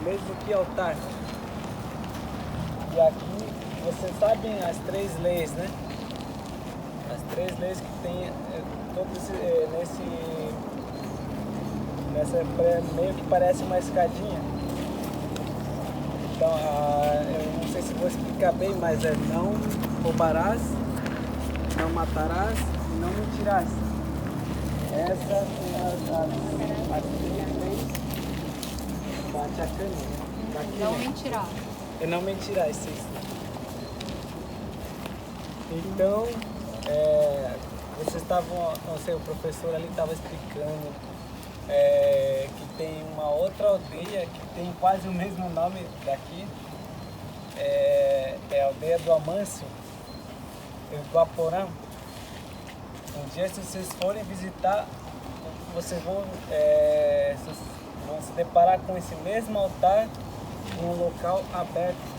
mesmo que altar. E aqui vocês sabem as 3 leis, né? As 3 leis que tem nessa meio que parece uma escadinha. Então, eu não sei se vou explicar bem, mas é não roubarás, não matarás e não mentirás. Essas são as 3 leis da Chacani. Não mentirá. E não mentirás, sim. Então, vocês estavam, não sei, o professor ali estava explicando que tem uma outra aldeia que tem quase o mesmo nome daqui, é a aldeia do Amâncio, em Guaporã. Um dia, se vocês forem visitar, vocês vão se deparar com esse mesmo altar em um local aberto.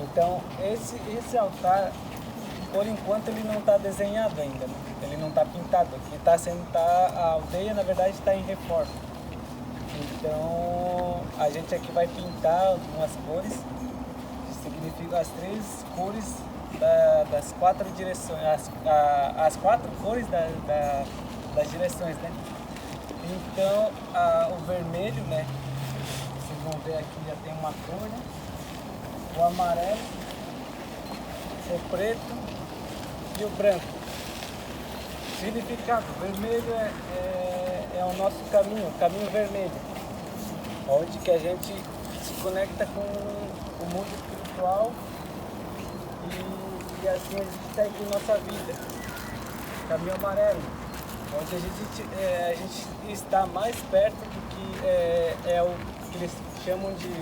Então, esse altar, por enquanto, ele não está desenhado ainda, né? Ele não está pintado. A aldeia, na verdade, está em reforma. Então, a gente aqui vai pintar algumas cores, que significam as 3 cores das 4 direções, as 4 cores das direções, né? Então, o vermelho, né? Vocês vão ver aqui, já tem uma cor, né? O amarelo, o preto e o branco. Significado: vermelho é o nosso caminho, o caminho vermelho, onde que a gente se conecta com o mundo espiritual e assim a gente segue nossa vida. Caminho amarelo, onde a gente está mais perto do que é o que eles chamam de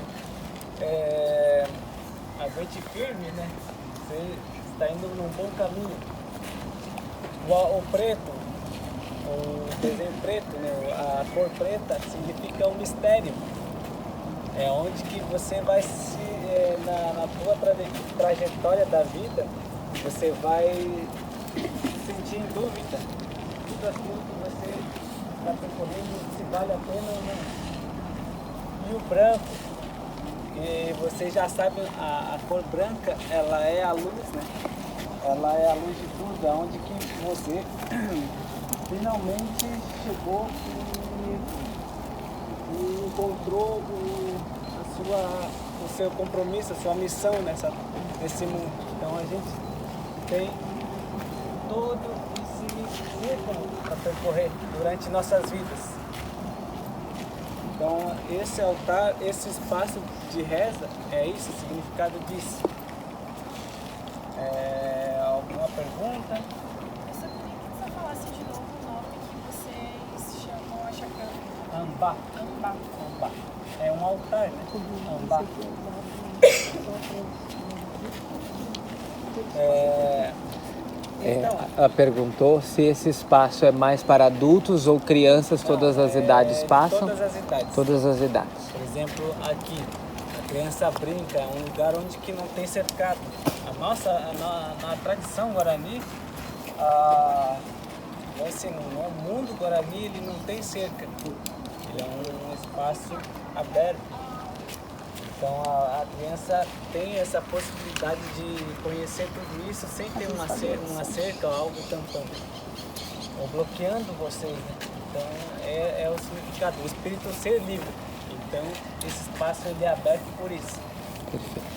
aguente firme, né? Você está indo num bom caminho. O preto, o desenho preto, né? A cor preta significa um mistério. É onde que você vai na tua trajetória da vida, você vai sentir em dúvida tudo aquilo que você está percorrendo, se vale a pena ou não. E o branco, e vocês já sabem, a cor branca, ela é a luz, né? Ela é a luz de tudo, aonde que você finalmente chegou e encontrou o seu compromisso, a sua missão nesse mundo. Então a gente tem todo esse círculo para percorrer durante nossas vidas. Então, esse altar, esse espaço de reza, é isso, o significado disso. Alguma pergunta? Eu queria que você falasse de novo o nome que vocês chamam a Chacana. Ambá. Ambá. É um altar, né? Ambá. Então, Ela perguntou se esse espaço é mais para adultos ou crianças, todas as idades passam? Todas as idades. Todas as idades. Por exemplo, aqui, a criança brinca, é um lugar onde que não tem cercado. Na tradição guarani, no mundo guarani, ele não tem cerca. Ele é um espaço aberto. Então a criança tem essa possibilidade de conhecer tudo isso sem ter uma cerca ou algo tampando, ou bloqueando vocês, né? Então é o significado, o espírito ser livre. Então esse espaço ele é aberto por isso. Perfeito.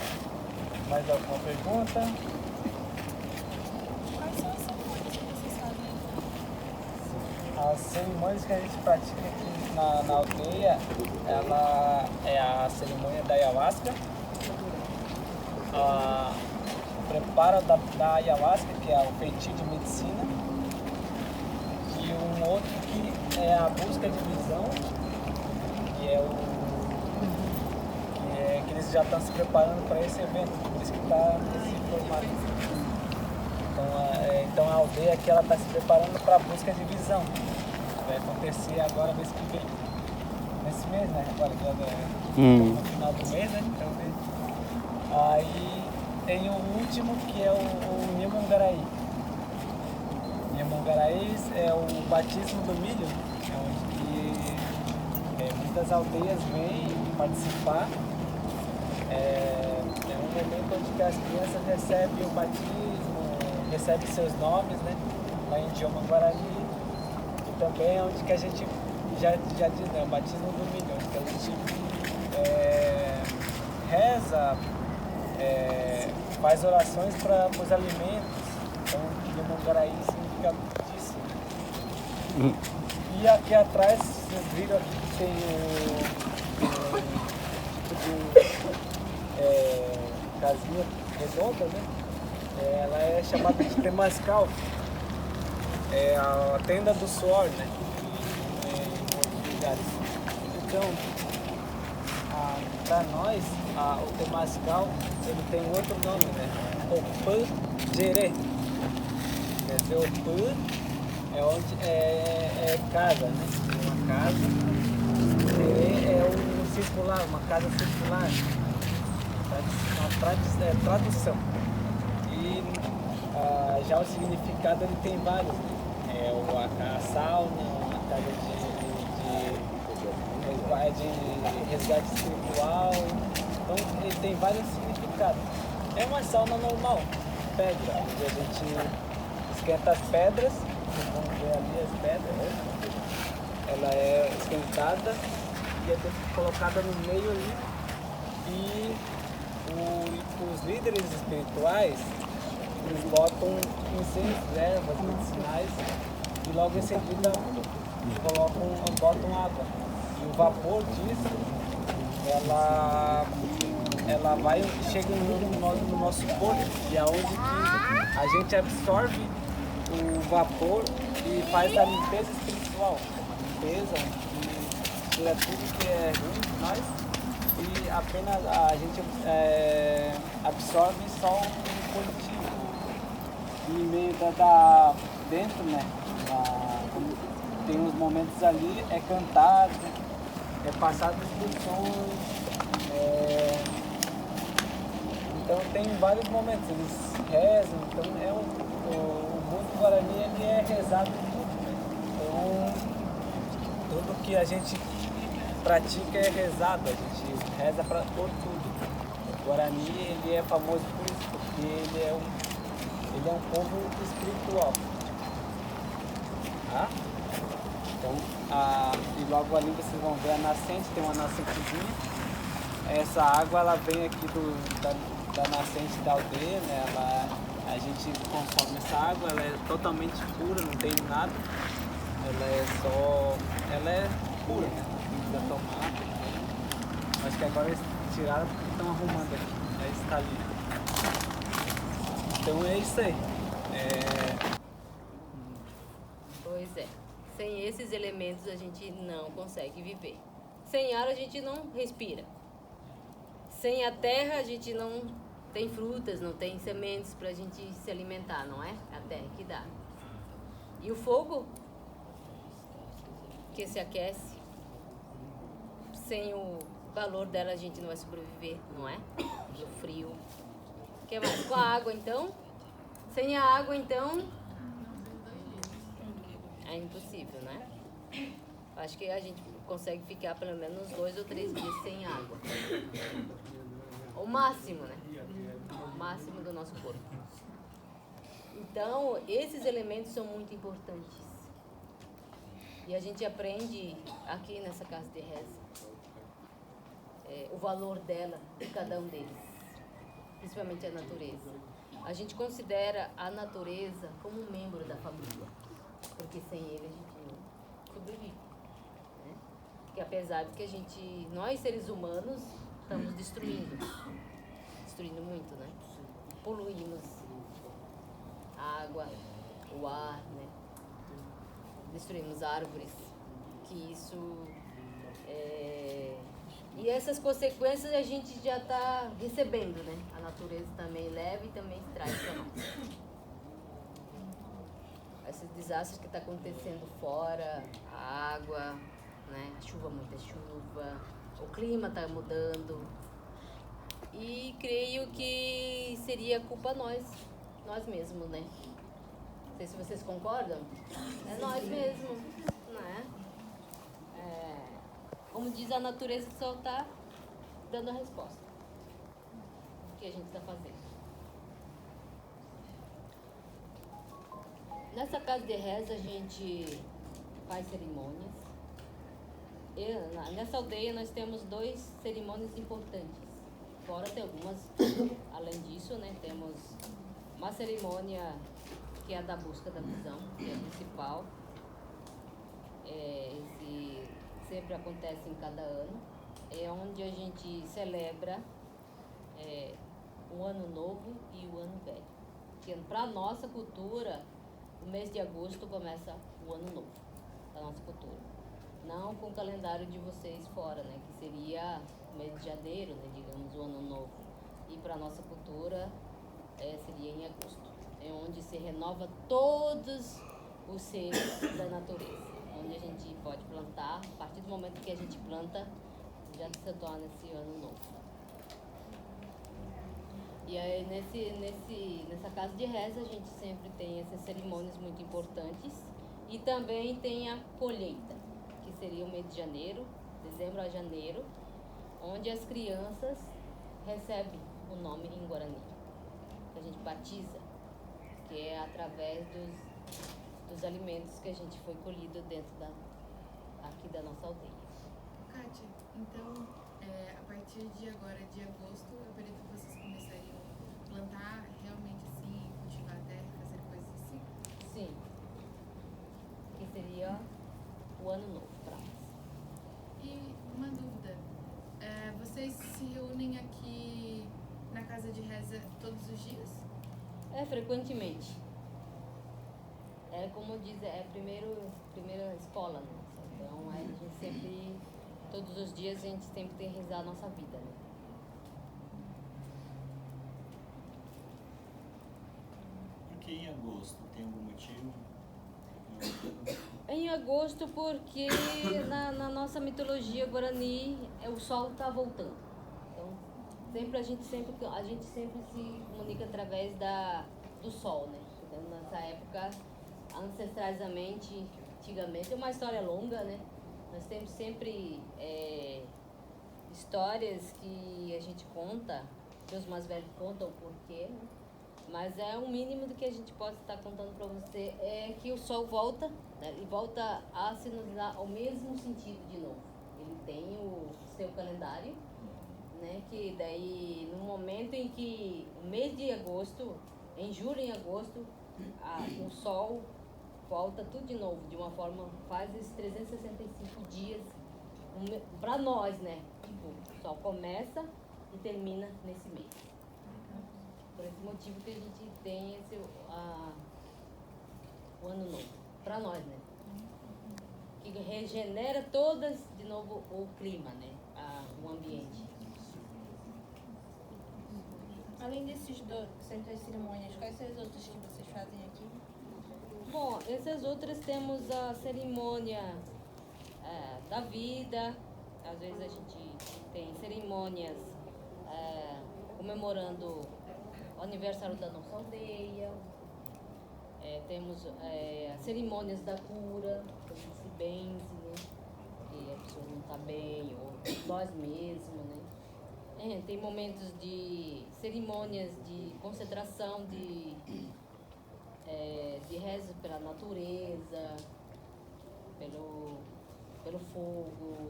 Mais alguma pergunta? Quais são as cerimônias que vocês fazem? As cerimônias que a gente pratica aqui na aldeia, ela é a cerimônia da ayahuasca, o preparo da ayahuasca, que é o feitio de medicina, e um outro que é a busca de visão, que eles já estão se preparando para esse evento, por isso que está nesse formato. Então a aldeia aqui está se preparando para a busca de visão. Vai acontecer agora mês que vem. Nesse mês, né? Agora que no final do mês, né? Então, aí tem o último que é o Nilmungaraí. Nilmungaraí é o batismo do milho, onde muitas aldeias vêm participar. É um momento onde que as crianças recebem o batismo, recebem seus nomes, né? Lá em idioma Guarani. E também é onde que a gente já diz, né? O batismo do milho, onde que a gente reza, faz orações para os alimentos. Então, idioma Guarani significa disso. Né? E aqui atrás, vocês viram aqui que tem tipo de casinha redonda, né? Ela é chamada de temascal. É a tenda do suor, né? Em outros lugares. Então, para nós, o temascal, ele tem outro nome, né? Opã Jerê. Quer dizer, Opã é onde é casa, né? Uma casa. Jerê é um circular, uma casa circular. Uma tradução. E já o significado ele tem vários, né? A sauna, a casa de resgate espiritual. Então ele tem vários significados. É uma sauna normal, pedra, onde a gente esquenta as pedras. Vocês vão ver ali as pedras. Ela é esquentada e é colocada no meio ali. E os líderes espirituais, eles botam incensos, ervas medicinais e logo em seguida botam água. E o vapor disso, ela chega no nosso corpo, e é onde que a gente absorve o vapor e faz a limpeza espiritual. Limpeza, onde tira tudo que é ruim de nós. E apenas a gente absorve só o positivo. E meio dentro, né? Tem uns momentos ali, é cantado, é passado instruções. Então tem vários momentos, eles rezam, então o mundo guarani ele é rezado tudo, né? Então tudo que a gente pratica é rezado, a gente reza por tudo. O Guarani ele é famoso por isso, porque ele é um povo espiritual. Tá? Então, e logo ali vocês vão ver a nascente, tem uma nascentezinha. Essa água ela vem aqui da nascente da aldeia, né? A gente consome essa água, ela é totalmente pura, não tem nada. Ela é pura, né? Precisa tomar. Acho que agora eles tiraram porque estão arrumando aqui. Aí está ali. Então é isso aí. Pois é. Sem esses elementos a gente não consegue viver. Sem ar a gente não respira. Sem a terra a gente não tem frutas, não tem sementes para a gente se alimentar, não é? A terra que dá. E o fogo que se aquece, sem o valor dela a gente não vai sobreviver, não é? Do frio. O que mais? Com a água então? Sem a água então é impossível, né? Acho que a gente consegue ficar pelo menos 2 ou 3 dias sem água. O máximo, né? O máximo do nosso corpo. Então, esses elementos são muito importantes. E a gente aprende aqui nessa casa de reza o valor dela, de cada um deles. Principalmente a natureza. A gente considera a natureza como um membro da família. Porque sem ele a gente não sobrevive. Né? Porque apesar de que nós seres humanos, estamos destruindo muito, né? Poluímos a água, o ar, né? Destruímos árvores, que isso e essas consequências a gente já está recebendo, né? A natureza também leva e também traz para nós. Esses desastres que está acontecendo fora, a água, né? A chuva, muita chuva, o clima está mudando. E creio que seria culpa nós mesmos, né? Não sei se vocês concordam. É nós mesmos, né? Como diz a natureza, só está dando a resposta do que a gente está fazendo. Nessa casa de reza a gente faz cerimônias. Nessa aldeia nós temos 2 cerimônias importantes. Fora tem algumas, além disso, né, temos uma cerimônia que é a da busca da visão, que é a principal. Esse sempre acontece em cada ano. É onde a gente celebra o ano novo e o ano velho. Porque para a nossa cultura, o mês de agosto começa o ano novo da nossa cultura. Não com o calendário de vocês fora, né? Que seria o mês de janeiro, né? Digamos, o ano novo. E para a nossa cultura seria em agosto. É onde se renova todos os seres da natureza. Onde a gente pode plantar, a partir do momento que a gente planta, já se torna esse ano novo. E aí nessa casa de reza a gente sempre tem essas cerimônias muito importantes. E também tem a colheita, que seria o mês de janeiro, dezembro a janeiro, onde as crianças recebem o nome em Guarani, que a gente batiza, que é através dos alimentos que a gente foi colhido dentro aqui da nossa aldeia. Kátia, então, a partir de agora, de agosto, eu acredito que vocês começariam a plantar realmente assim, cultivar a terra, fazer coisas assim? Sim. Que seria o ano novo para nós. E uma dúvida, vocês se reúnem aqui na casa de reza todos os dias? Frequentemente. Como diz, primeira escola, né? Então a gente sempre, todos os dias a gente sempre tem que rezar a nossa vida, né? Por que em agosto? Tem algum motivo? Em agosto porque na nossa mitologia guarani o sol está voltando. Então a gente sempre se comunica através do sol, né? Então nessa época, antigamente, é uma história longa, né? Nós temos sempre histórias que a gente conta, que os mais velhos contam o porquê, né? Mas o mínimo do que a gente pode estar contando para você é que o sol volta, né? E volta a se nos dar o mesmo sentido de novo. Ele tem o seu calendário, né? Que daí, no momento em que, o mês de agosto, em julho e agosto, o sol volta tudo de novo, de uma forma, faz esses 365 dias para nós, né? Tipo, o sol começa e termina nesse mês. Por esse motivo que a gente tem o ano novo, para nós, né? Que regenera todas de novo o clima, né? O ambiente. Além desses centros de cerimônias, quais são as outras que vocês fazem aqui? Bom, essas outras temos a cerimônia da vida. Às vezes a gente tem cerimônias comemorando o aniversário da nossa aldeia. Temos cerimônias da cura, que a gente se benze, né? Que a pessoa não está bem, ou nós mesmos, né? Tem momentos de cerimônias de concentração, de reza pela natureza, pelo fogo,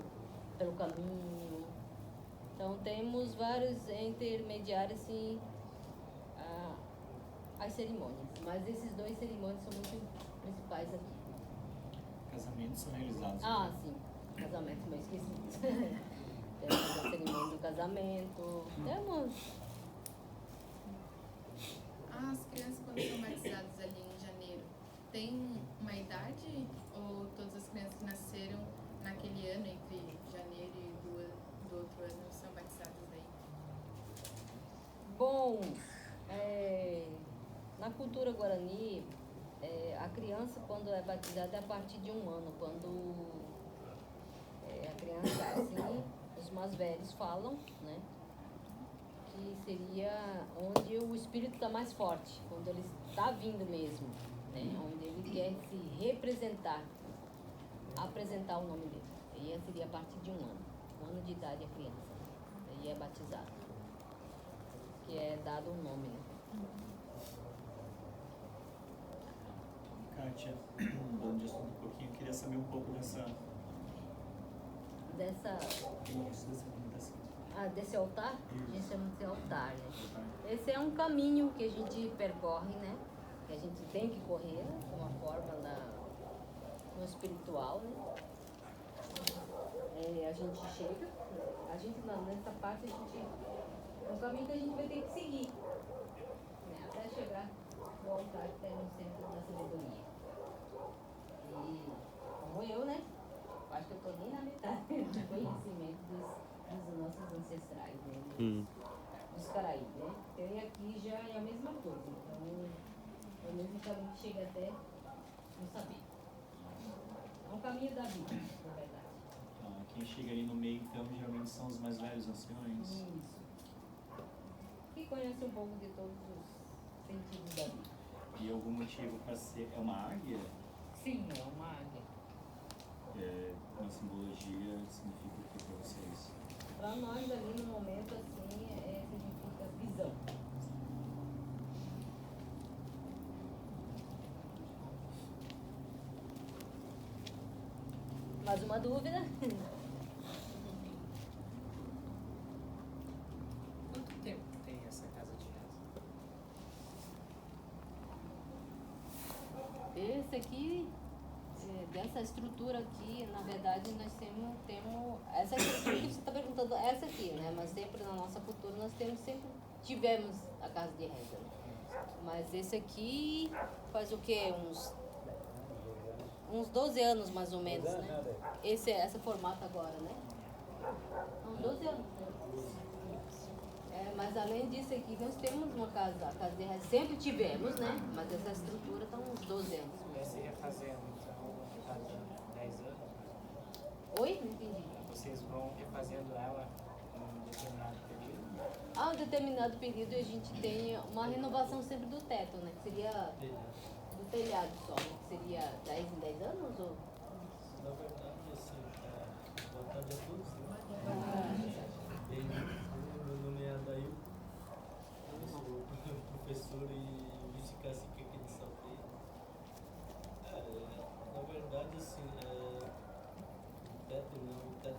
pelo caminho. Então temos vários intermediários assim, as cerimônias, mas esses 2 cerimônias são muito principais aqui. Casamentos são realizados? Sim, casamento, mas esqueci. Temos a cerimônia do casamento, temos... As crianças, quando são batizadas ali em janeiro, tem uma idade? Ou todas as crianças que nasceram naquele ano, entre janeiro e do outro ano, são batizadas aí? Bom, na cultura guarani, a criança, quando é batizada, é a partir de 1 ano. Quando a criança, assim, os mais velhos falam, né? Que seria onde o espírito está mais forte, quando ele está vindo mesmo, né? Onde ele quer se representar, apresentar o nome dele. E seria a partir de 1 ano, 1 ano de idade a criança. e é batizado. Que é dado um nome, né? Kátia, mudando de assunto um pouquinho, eu queria saber um pouco dessa alimentação. Desse altar, a gente Isso. chama de altar, né? Esse é um caminho que a gente percorre, né? Que a gente tem que correr, uma forma no espiritual, né? A gente chega, nessa parte, é um caminho que a gente vai ter que seguir, né? Até chegar ao altar que está no centro da sabedoria. E como eu, né? Acho que eu estou nem na metade do conhecimento dos nossos ancestrais, né? Dos Caraí, né? E aqui já é a mesma coisa, então é o mesmo caminho que chega até não saber. É um caminho da vida, na verdade. Quem chega ali no meio, então, geralmente são os mais velhos anciões. Isso. Que conhece um pouco de todos os sentidos da vida. E algum motivo para ser... É uma águia? Sim, é uma águia. Uma simbologia significa o que para vocês? Para nós ali no momento assim significa visão. Mais uma dúvida? Quanto tempo tem essa casa de reza? Esse aqui, dessa estrutura aqui, na verdade nós temos essa estrutura que você está perguntando, essa aqui, né? Mas sempre na nossa cultura nós tivemos a casa de reza, né? Mas esse aqui faz o quê? Uns 12 anos mais ou menos, né? Esse formato agora, né? Uns 12 anos, né? Mas além disso aqui, nós temos a casa de reza, sempre tivemos, né? Mas essa estrutura está uns 12 anos. Vai se refazendo, então, cada 10 anos? Oi? Não entendi. Vocês vão refazendo ela em um determinado período? Há um determinado período a gente tem uma renovação sempre do teto, né? Que seria do telhado só, né? Que seria 10 em 10 anos ou... Na verdade, assim, boa tarde a todos, né? Meu nome é Adail, eu sou professor e vice-cacique aqui de Salteiro. Na verdade, assim, o teto tem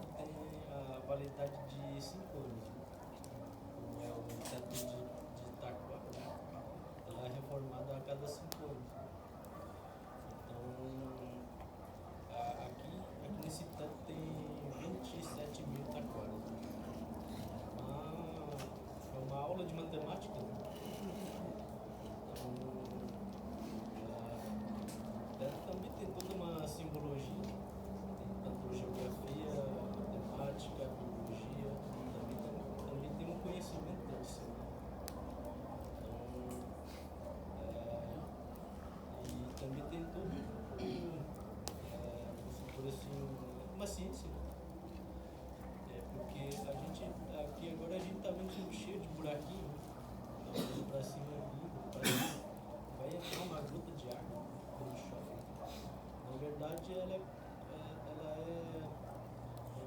a validade de 5 anos. É o teto de Itaquá, né? Ela é reformada a cada 5 anos. Então, aqui nesse teto tem 27 mil taquaras. É uma aula de matemática, né? Então, também tem toda uma simbologia, tem tanto geografia, matemática, biologia, também tem um conhecimento tradicional. E também tem todo por assim, uma ciência, porque a gente aqui agora a gente tá vendo tudo cheio de buraquinho, olhando pra cima aqui, parece que vai entrar uma gota de água quando chove. Na verdade ela é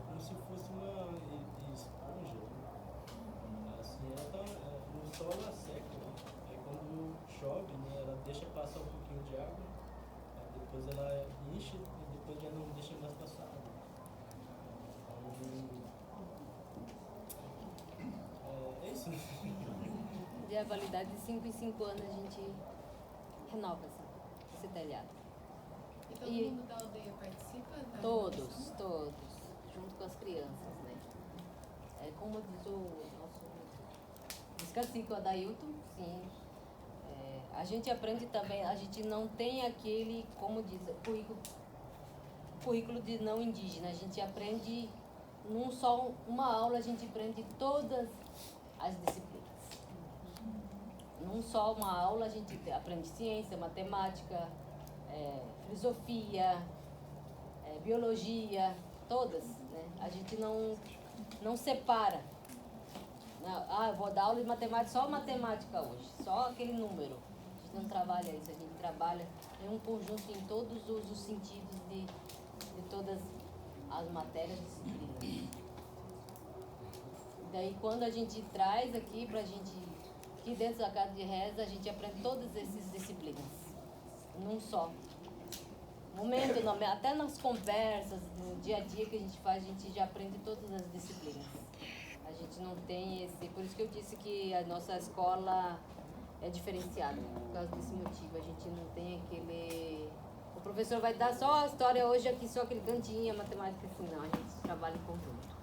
como se fosse uma esponja, né? Assim, ela tá, no sol ela seca, né? Aí quando chove, né, ela deixa passar um pouquinho de água, aí depois ela enche e depois já não deixa mais passar. É isso. De a validade de 5 em 5 anos a gente renova esse telhado. E todo E- mundo da aldeia participa da Todos, renovação? junto com as crianças, né? Como diz o nosso cacique, o Adailton, sim. A gente aprende também, a gente não tem aquele, como diz, currículo de não indígena. A gente aprende, uma aula a gente aprende todas as disciplinas. Num só uma aula a gente aprende ciência, matemática, filosofia, biologia, todas, né? A gente não separa. Eu vou dar aula de matemática, só matemática hoje, só aquele número. A gente não trabalha isso, a gente trabalha em um conjunto em todos os sentidos de todas as matérias e disciplinas. Daí quando a gente traz aqui pra gente, aqui dentro da casa de reza, a gente aprende todas essas disciplinas, num só momento, até nas conversas, no dia a dia que a gente faz, a gente já aprende todas as disciplinas. A gente não tem esse, por isso que eu disse que a nossa escola é diferenciada, por causa desse motivo. A gente não tem aquele... O professor vai dar só a história hoje aqui, só aquele cantinho, a matemática, assim, não. A gente trabalha em conjunto.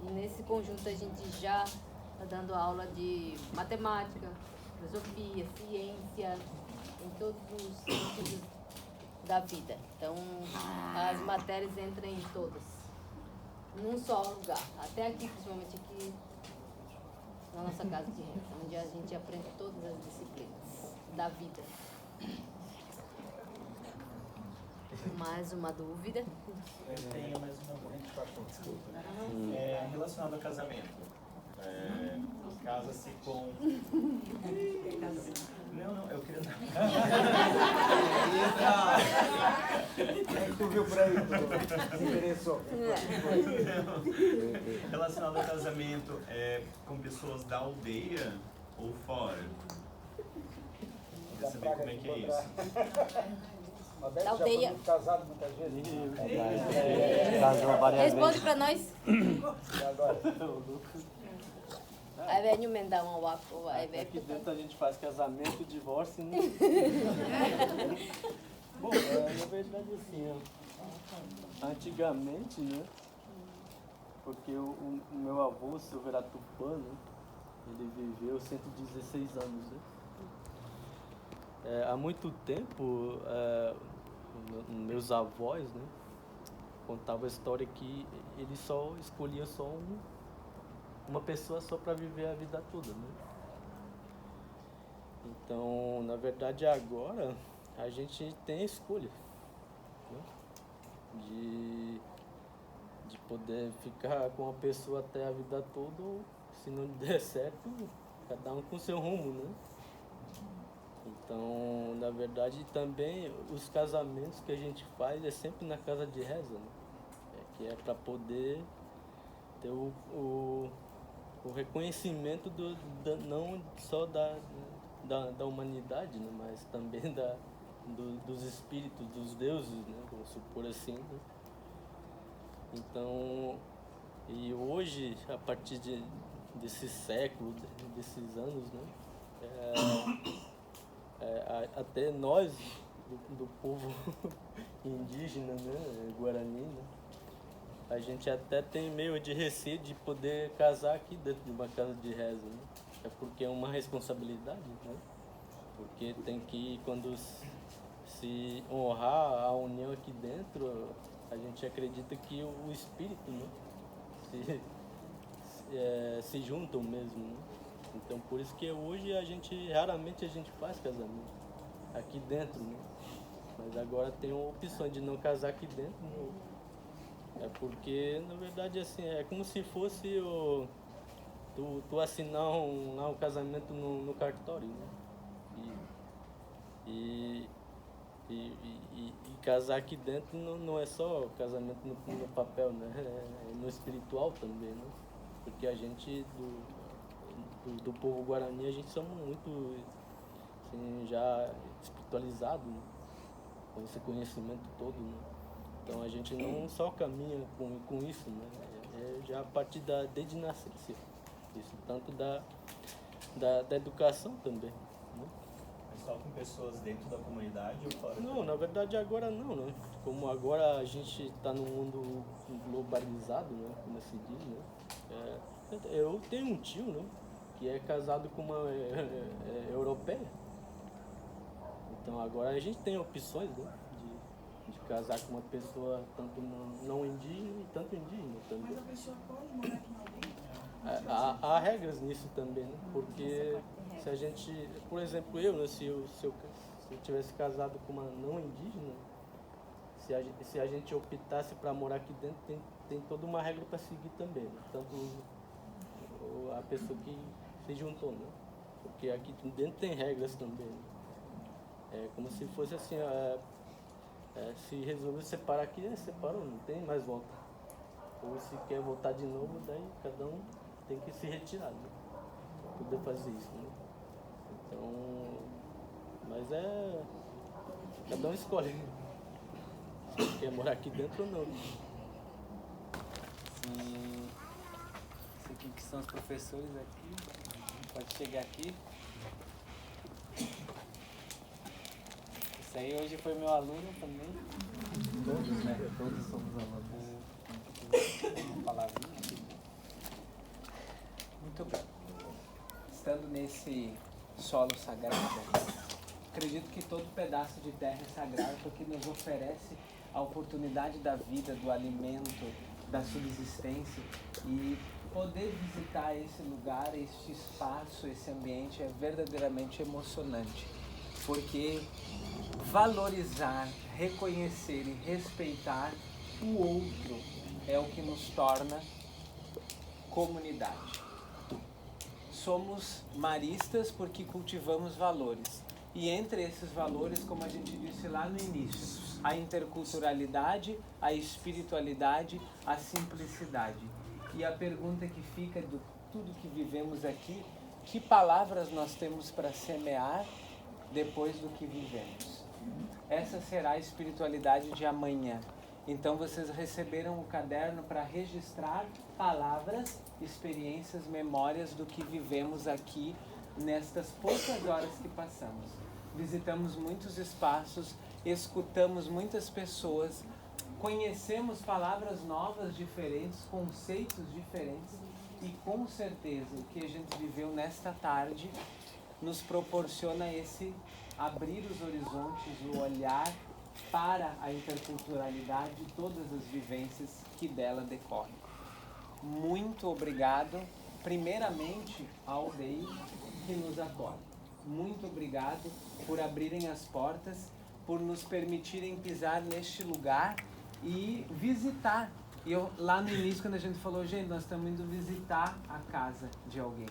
E nesse conjunto a gente já está dando aula de matemática, filosofia, ciência, em todos os sentidos da vida. Então, as matérias entram em todas, num só lugar. Até aqui, principalmente aqui, na nossa casa de reza, onde a gente aprende todas as disciplinas da vida. Mais uma dúvida? Eu tenho mais uma pergunta, desculpa. Relacionado ao casamento. Casa-se com... Não, eu queria... Tu viu por aí, tu se interessou. Relacionado ao casamento, com pessoas da aldeia ou fora? Queria saber como é que é isso. Da aldeia. Casado muitas vezes. Casou várias Responde para nós. Agora. Aí vem emendar um wapo. Aqui dentro a gente faz casamento e divórcio, né? Bom, na verdade assim, antigamente, né? Porque o meu avô, o seu Veratupã, né? Ele viveu 116 anos, né? Há muito tempo, meus avós, né, contavam a história que ele só escolhia uma pessoa só para viver a vida toda, né? Então, na verdade, agora a gente tem a escolha, né, de poder ficar com uma pessoa até a vida toda, ou se não der certo, cada um com seu rumo, né? Então, na verdade, também os casamentos que a gente faz é sempre na casa de reza, né? Que é para poder ter o reconhecimento não só da humanidade, né? Mas também dos espíritos, dos deuses, né? Vamos supor assim, né? Então, e hoje, a partir desse século, desses anos, né? Até nós, do povo indígena, né, Guarani, né, a gente até tem meio de receio de poder casar aqui dentro de uma casa de reza, né? É porque é uma responsabilidade, né? Porque tem que, quando se honrar a união aqui dentro, a gente acredita que o espírito, né, se juntam mesmo, né? Então, por isso que hoje raramente a gente faz casamento aqui dentro, né? Mas agora tem a opção de não casar aqui dentro, né? É porque, na verdade, assim, é como se fosse tu assinar um casamento no cartório, né? E casar aqui dentro não é só casamento no papel, né? É no espiritual também, né? Porque a gente do povo Guarani, a gente somos muito assim, já espiritualizado, né? Com esse conhecimento todo, né? Então a gente não só caminha com isso, né? Já a partir desde nascença, isso tanto da educação também, né? Mas só com pessoas dentro da comunidade ou fora? Não, na verdade agora não, né? Como agora a gente está num mundo globalizado, né? Como se diz, né? Eu tenho um tio, né? Que é casado com uma europeia. Então agora a gente tem opções, né, de casar com uma pessoa tanto não indígena e tanto indígena também. Mas a pessoa pode morar aqui na aldeia? Há regras nisso também, né? Porque se a gente, por exemplo, eu, né, se eu tivesse casado com uma não indígena, se a gente optasse para morar aqui dentro, tem toda uma regra para seguir também, né? Tanto a pessoa que se juntou, né? Porque aqui dentro tem regras também, né? É como se fosse assim, se resolver separar aqui, separou, não tem mais volta. Ou se quer voltar de novo, daí cada um tem que se retirar, né? Pra poder fazer isso, né? Então, mas cada um escolhe se quer morar aqui dentro ou não. Sim. Esse aqui que são os professores aqui. Pode chegar aqui. Esse aí hoje foi meu aluno também. Todos, né? Todos somos alunos. Uma palavrinha aqui. Muito bem. Estando nesse solo sagrado, acredito que todo pedaço de terra é sagrado porque nos oferece a oportunidade da vida, do alimento, da subsistência, e poder visitar esse lugar, este espaço, esse ambiente é verdadeiramente emocionante, porque valorizar, reconhecer e respeitar o outro é o que nos torna comunidade. Somos maristas porque cultivamos valores. E entre esses valores, como a gente disse lá no início, a interculturalidade, a espiritualidade, a simplicidade. E a pergunta que fica de tudo que vivemos aqui, que palavras nós temos para semear depois do que vivemos? Essa será a espiritualidade de amanhã. Então vocês receberam o caderno para registrar palavras, experiências, memórias do que vivemos aqui nestas poucas horas que passamos. Visitamos muitos espaços, escutamos muitas pessoas, conhecemos palavras novas, diferentes, conceitos diferentes, e com certeza o que a gente viveu nesta tarde nos proporciona esse abrir os horizontes, o olhar para a interculturalidade e todas as vivências que dela decorrem. Muito obrigado, primeiramente, ao aldeia que nos acolhe. Muito obrigado por abrirem as portas, por nos permitirem pisar neste lugar e visitar. E lá no início, quando a gente falou, gente, nós estamos indo visitar a casa de alguém.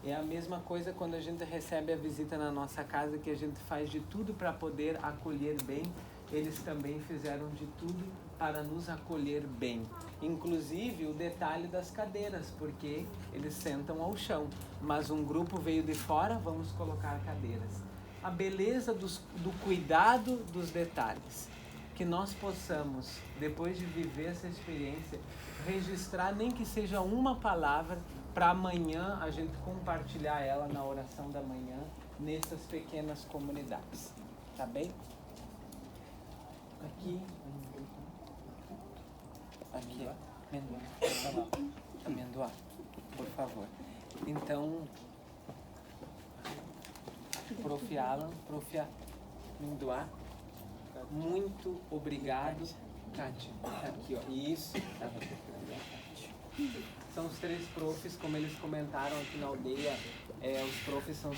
É a mesma coisa quando a gente recebe a visita na nossa casa, que a gente faz de tudo para poder acolher bem. Eles também fizeram de tudo para nos acolher bem. Inclusive o detalhe das cadeiras, porque eles sentam ao chão. Mas um grupo veio de fora, vamos colocar cadeiras. A beleza do cuidado dos detalhes. Que nós possamos, depois de viver essa experiência, registrar nem que seja uma palavra para amanhã a gente compartilhar ela na oração da manhã nessas pequenas comunidades. Tá bem? Aqui, amendoá, por favor. Então, Prof. Alan, Prof. Amendoá, muito obrigado. Kátia, aqui, ó, isso. São os 3 profs, como eles comentaram aqui na aldeia, os profs são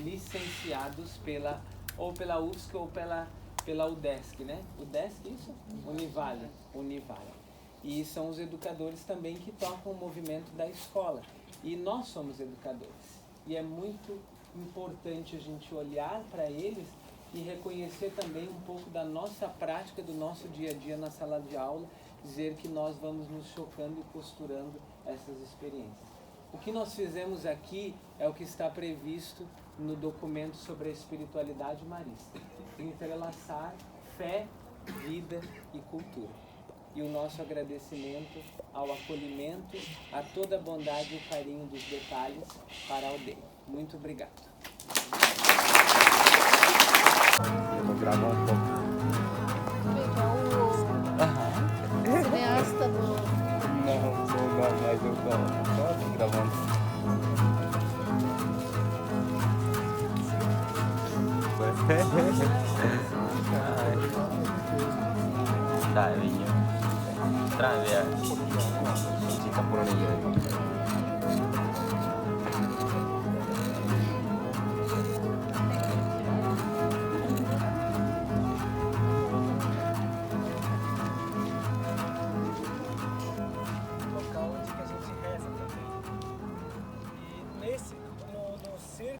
licenciados pela UFSC ou pela UDESC, né? UDESC, isso? Univale. E são os educadores também que tocam o movimento da escola. E nós somos educadores. E é muito importante a gente olhar para eles e reconhecer também um pouco da nossa prática, do nosso dia a dia na sala de aula, dizer que nós vamos nos chocando e costurando essas experiências. O que nós fizemos aqui é o que está previsto no documento sobre a espiritualidade marista. Entrelaçar fé, vida e cultura. E o nosso agradecimento ao acolhimento, a toda a bondade e o carinho dos detalhes para a aldeia. Muito obrigado. Eu vou gravar um pouco. O cineasta do... Não, sou não, mas eu tô aqui gravando. Tá, vinho. Pra ver.